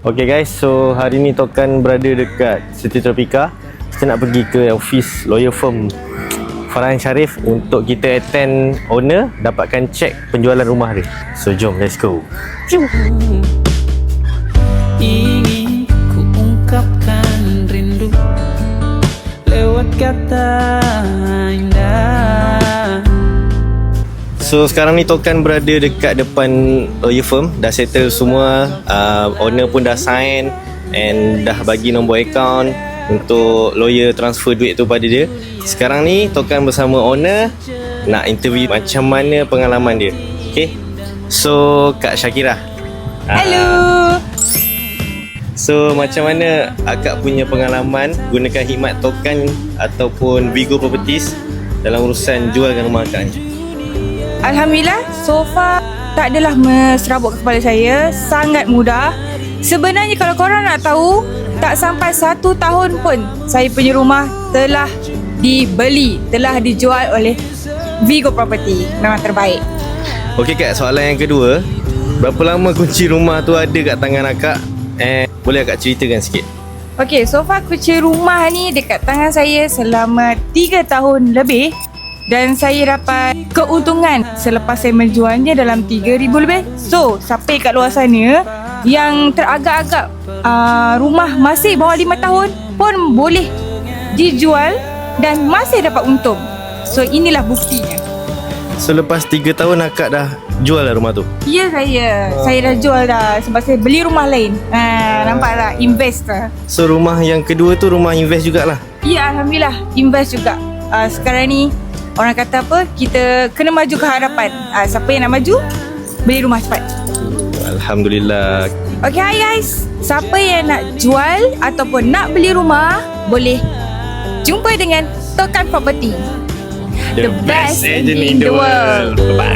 Okay guys, so hari ni Tokan berada dekat City Tropika. Kita nak pergi ke office lawyer firm Farhan Sharif untuk kita attend owner, dapatkan cek penjualan rumah dia. So jom, let's go. Ingin ku ungkapkan rindu lewat kata indah. So sekarang ni Tokan berada dekat depan lawyer firm. Dah settle semua, owner pun dah sign and dah bagi nombor akaun untuk lawyer transfer duit tu pada dia. Sekarang ni Tokan bersama owner nak interview macam mana pengalaman dia. Okay, so Kak Syakira. Hello. So macam mana akak punya pengalaman gunakan khidmat Tokan ataupun Vigo Properties dalam urusan jualkan rumah akak ni? Alhamdulillah, so far tak adalah serabut ke kepala saya. Sangat mudah. Sebenarnya kalau korang nak tahu, tak sampai 1 tahun pun saya punya rumah telah dibeli, telah dijual oleh Vigo Property. Memang terbaik. Okey Kak, soalan yang kedua, berapa lama kunci rumah tu ada kat tangan akak? Boleh akak ceritakan sikit? Okey, so far kunci rumah ni dekat tangan saya selama 3 tahun lebih. Dan saya dapat keuntungan selepas saya menjualnya dalam 3,000 lebih. So, siapa kat luar sana yang teragak-agak rumah masih bawah 5 tahun pun boleh dijual dan masih dapat untung. So, inilah buktinya. So lepas 3 tahun akak dah jual lah rumah tu? Ya, saya dah jual dah sebab saya beli rumah lain. Nampak tak? Invest lah. So rumah yang kedua tu rumah invest jugalah? Ya, Alhamdulillah. Invest juga. Sekarang ni orang kata apa, kita kena maju ke hadapan. Siapa yang nak maju, beli rumah cepat. Alhamdulillah. Okay, hi guys. Siapa yang nak jual ataupun nak beli rumah, boleh jumpa dengan Tokan Property, The best agent in the world. Bye.